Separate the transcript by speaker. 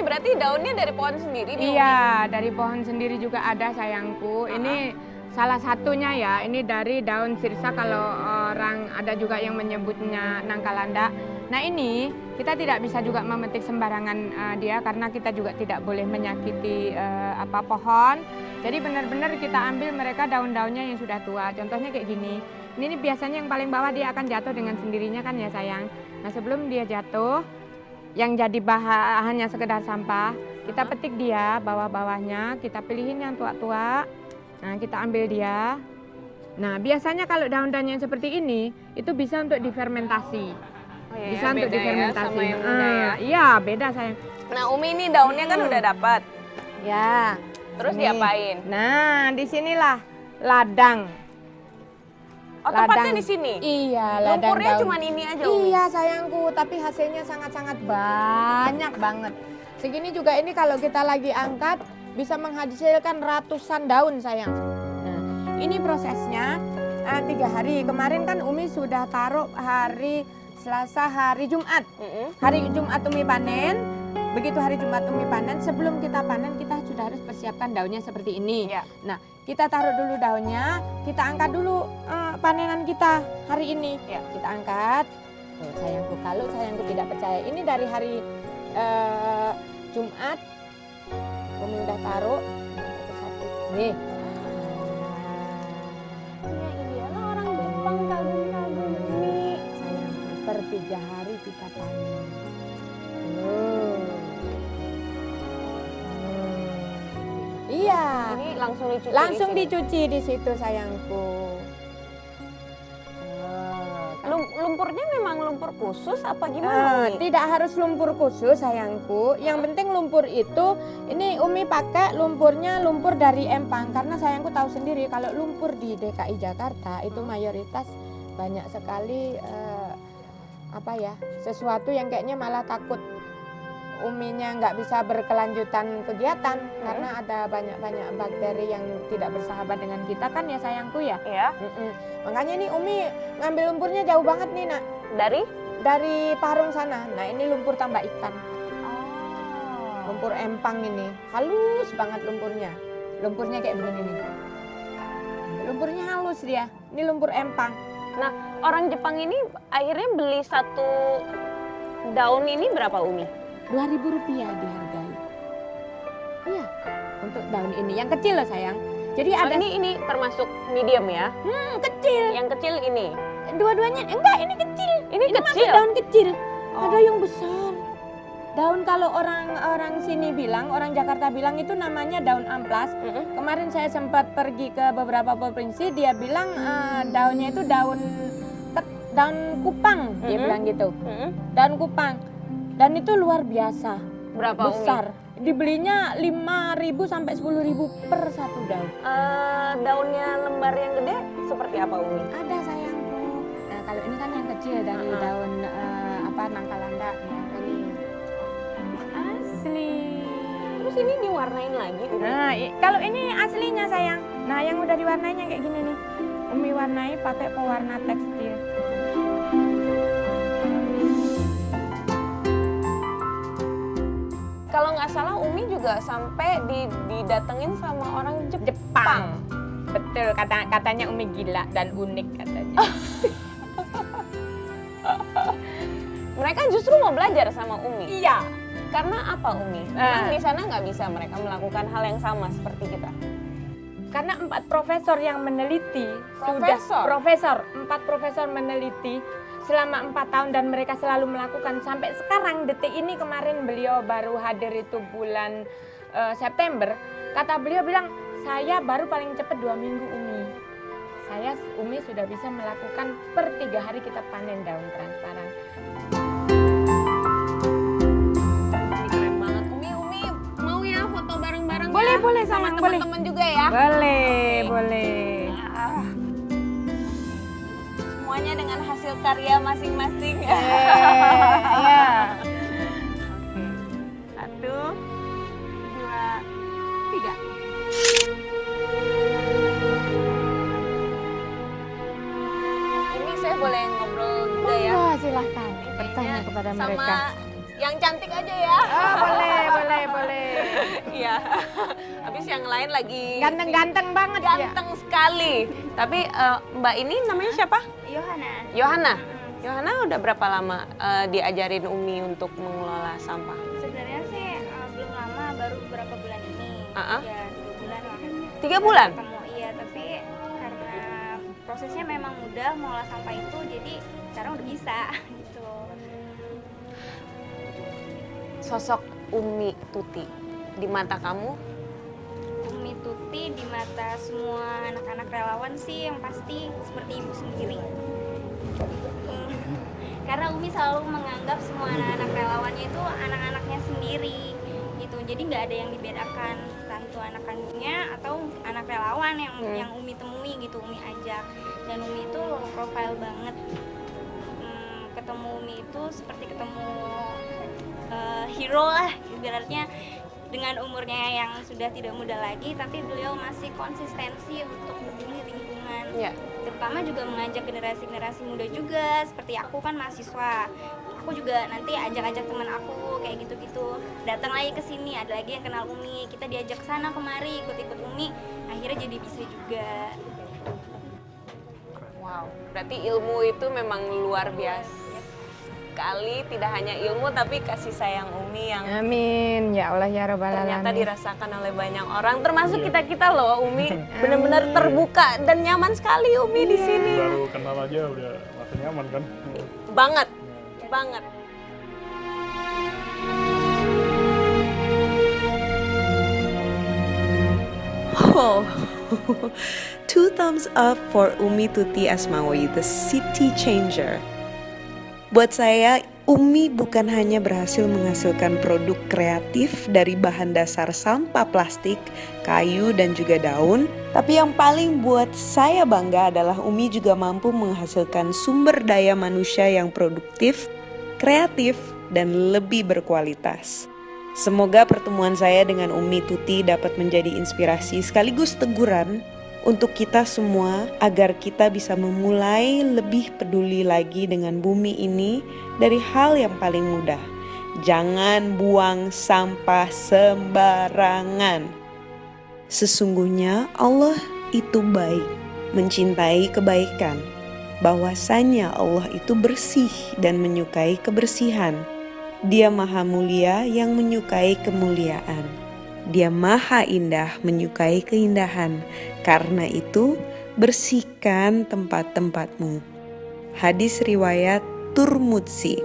Speaker 1: berarti daunnya dari pohon sendiri nih?
Speaker 2: Iya, dari pohon sendiri juga ada sayangku. Ini salah satunya ya, ini dari daun sirsa kalau orang ada juga yang menyebutnya nangka landak. Nah ini kita tidak bisa juga memetik sembarangan dia karena kita juga tidak boleh menyakiti pohon. Jadi benar-benar kita ambil mereka daun-daunnya yang sudah tua. Contohnya kayak gini. Ini biasanya yang paling bawah dia akan jatuh dengan sendirinya kan ya sayang. Nah sebelum dia jatuh, yang jadi bahan hanya sekedar sampah, kita petik dia bawah-bawahnya, kita pilihin yang tua-tua. Nah kita ambil dia. Nah biasanya kalau daun-daun yang seperti ini itu bisa untuk difermentasi.
Speaker 1: Oh, iya,
Speaker 2: Bisa untuk
Speaker 1: beda
Speaker 2: difermentasi.
Speaker 1: Ya, sama yang muda ya.
Speaker 2: Iya beda sayang.
Speaker 1: Nah Umi ini daunnya kan udah dapat.
Speaker 2: Ya.
Speaker 1: Terus
Speaker 2: sini.
Speaker 1: diapain?
Speaker 2: Nah disinilah ladang.
Speaker 1: Oh tepatnya di sini?
Speaker 2: Iya, ladang
Speaker 1: lumpurnya
Speaker 2: daun.
Speaker 1: cuma ini aja Umi?
Speaker 2: Iya sayangku, tapi hasilnya sangat-sangat banyak banget. Segini juga ini kalau kita lagi angkat bisa menghasilkan ratusan daun sayang. Nah ini prosesnya 3 hari. Kemarin kan Umi sudah taruh hari Selasa, hari Jumat. Hari Jumat Umi panen. Begitu hari Jumat Umi panen, sebelum kita panen kita sudah harus persiapkan daunnya seperti ini.
Speaker 1: Ya.
Speaker 2: Nah, kita taruh dulu daunnya, kita angkat dulu panenan kita hari ini.
Speaker 1: Ya.
Speaker 2: Kita angkat. Tuh, sayangku, kalau sayangku tidak percaya, ini dari hari Jumat Umi udah taruh satu. Nih.
Speaker 1: Ya iyalah orang Jepang kagum-kagum Umi.
Speaker 2: Sayangku, per 3 hari kita panen. Iya.
Speaker 1: Ini langsung dicuci.
Speaker 2: Langsung
Speaker 1: di sini?
Speaker 2: dicuci di situ sayangku.
Speaker 1: Lumpurnya memang lumpur khusus apa gimana Umi?
Speaker 2: Tidak harus lumpur khusus sayangku. Yang penting lumpur itu, ini Umi pakai lumpurnya lumpur dari empang. Karena sayangku tahu sendiri kalau lumpur di DKI Jakarta itu mayoritas banyak sekali sesuatu yang kayaknya malah takut Uminya nggak bisa berkelanjutan kegiatan karena ada banyak bakteri yang tidak bersahabat dengan kita kan ya sayangku ya.
Speaker 1: Iya.
Speaker 2: Makanya nih Umi ngambil lumpurnya jauh banget nih nak. Dari Parung sana. Nah ini lumpur tambak ikan.
Speaker 1: Oh.
Speaker 2: Lumpur empang ini halus banget lumpurnya. Lumpurnya kayak begini nih. Lumpurnya halus dia. Ini lumpur empang.
Speaker 1: Nah orang Jepang ini akhirnya beli satu daun ini berapa Umi?
Speaker 2: Rp2.000 dihargai. Iya, untuk daun ini. Yang kecil loh sayang. Jadi ada
Speaker 1: ini termasuk medium ya?
Speaker 2: Kecil.
Speaker 1: Yang kecil ini?
Speaker 2: Dua-duanya enggak, ini kecil.
Speaker 1: Ini kecil?
Speaker 2: Masuk daun kecil.
Speaker 1: Oh.
Speaker 2: Ada yang besar. Daun kalau orang sini bilang, orang Jakarta bilang itu namanya daun amplas. Kemarin saya sempat pergi ke beberapa provinsi, dia bilang daunnya itu daun kupang, dia bilang gitu. Daun kupang. Dan itu luar biasa.
Speaker 1: Berapa
Speaker 2: besar.
Speaker 1: Umi?
Speaker 2: Dibelinya 5.000 sampai 10.000 per satu daun.
Speaker 1: Daunnya lembar yang gede seperti apa Umi?
Speaker 2: Ada sayangku. Nah kalau ini kan yang kecil dari daun nangka landak. Ini asli.
Speaker 1: Terus ini diwarnain lagi Umi?
Speaker 2: Nah kalau ini aslinya sayang. Nah yang udah diwarnainya kayak gini nih. Umi warnai pakai pewarna tekstil.
Speaker 1: Kalau nggak salah Umi juga sampai didatengin sama orang
Speaker 2: Jepang. Betul, katanya Umi gila dan unik katanya.
Speaker 1: Mereka justru mau belajar sama Umi?
Speaker 2: Iya.
Speaker 1: Karena apa Umi? Memang di sana nggak bisa mereka melakukan hal yang sama seperti kita?
Speaker 2: Karena 4 profesor yang meneliti.
Speaker 1: Profesor?
Speaker 2: 4 profesor meneliti selama 4 tahun dan mereka selalu melakukan sampai sekarang detik ini. Kemarin beliau baru hadir itu bulan September. Kata beliau bilang, saya baru paling cepat 2 minggu Umi sudah bisa melakukan per 3 hari kita panen daun transparan.
Speaker 1: Ini keren banget Umi mau ya foto bareng-bareng
Speaker 2: Boleh
Speaker 1: sama
Speaker 2: sayang,
Speaker 1: teman-teman juga ya?
Speaker 2: Boleh.
Speaker 1: Semuanya dengan hasil karya masing-masing.
Speaker 2: Iya.
Speaker 1: Oke. 1, 2, 3. Ini saya boleh ngobrol juga ya?
Speaker 2: Silahkan bertanya kepada mereka.
Speaker 1: yang cantik aja ya.
Speaker 2: Oh, boleh.
Speaker 1: Iya. Habis yang lain lagi
Speaker 2: Ganteng-ganteng banget ya.
Speaker 1: ganteng sekali. Tapi Mbak ini namanya siapa?
Speaker 3: Yohana.
Speaker 1: Yohana udah berapa lama diajarin Umi untuk mengelola sampah?
Speaker 3: Sebenarnya sih belum lama, baru beberapa bulan ini. Ya 3 bulan lah.
Speaker 1: 3 bulan?
Speaker 3: Ketemu, iya, tapi karena prosesnya memang mudah mengolah sampah itu, jadi sekarang udah bisa gitu.
Speaker 1: Sosok Umi Tuti di mata kamu?
Speaker 3: Umi Tuti di mata semua anak-anak relawan sih yang pasti seperti ibu sendiri. Karena Umi selalu menganggap semua anak-anak relawannya itu anak-anaknya sendiri gitu. Jadi nggak ada yang dibedakan, entah itu anak kandungnya atau anak relawan yang Umi temui gitu, Umi ajak. Dan Umi itu low profile banget. Ketemu Umi itu seperti ketemu hero lah ibaratnya, dengan umurnya yang sudah tidak muda lagi, tapi beliau masih konsistensi untuk peduli lingkungan.
Speaker 1: Ya.
Speaker 3: Terutama juga mengajak generasi-generasi muda juga, seperti aku kan mahasiswa. Aku juga nanti ajak-ajak teman aku kayak gitu-gitu. Datang lagi ke sini, ada lagi yang kenal Umi, kita diajak sana kemari, ikut-ikut Umi, akhirnya jadi bisa juga.
Speaker 1: Wow, berarti ilmu itu memang luar biasa sekali, tidak hanya ilmu tapi kasih sayang Umi yang
Speaker 2: Amin, ya Allah ya Rabbal
Speaker 1: ternyata
Speaker 2: Alamin.
Speaker 1: dirasakan oleh banyak orang, termasuk kita-kita loh. Umi benar-benar terbuka dan nyaman sekali Umi di sini.
Speaker 4: Baru kenal aja udah langsung nyaman kan.
Speaker 1: Banget, banget.
Speaker 5: Wow, 2 thumbs up for Umi Tuti Asmawi, the city changer. Buat saya, Umi bukan hanya berhasil menghasilkan produk kreatif dari bahan dasar sampah plastik, kayu, dan juga daun, tapi yang paling buat saya bangga adalah Umi juga mampu menghasilkan sumber daya manusia yang produktif, kreatif, dan lebih berkualitas. Semoga pertemuan saya dengan Umi Tuti dapat menjadi inspirasi sekaligus teguran untuk kita semua agar kita bisa memulai lebih peduli lagi dengan bumi ini dari hal yang paling mudah. Jangan buang sampah sembarangan. Sesungguhnya Allah itu baik, mencintai kebaikan. Bahwasanya Allah itu bersih dan menyukai kebersihan. Dia maha mulia yang menyukai kemuliaan. Dia maha indah menyukai keindahan. Karena itu, bersihkan tempat-tempatmu. Hadis riwayat Turmudzi.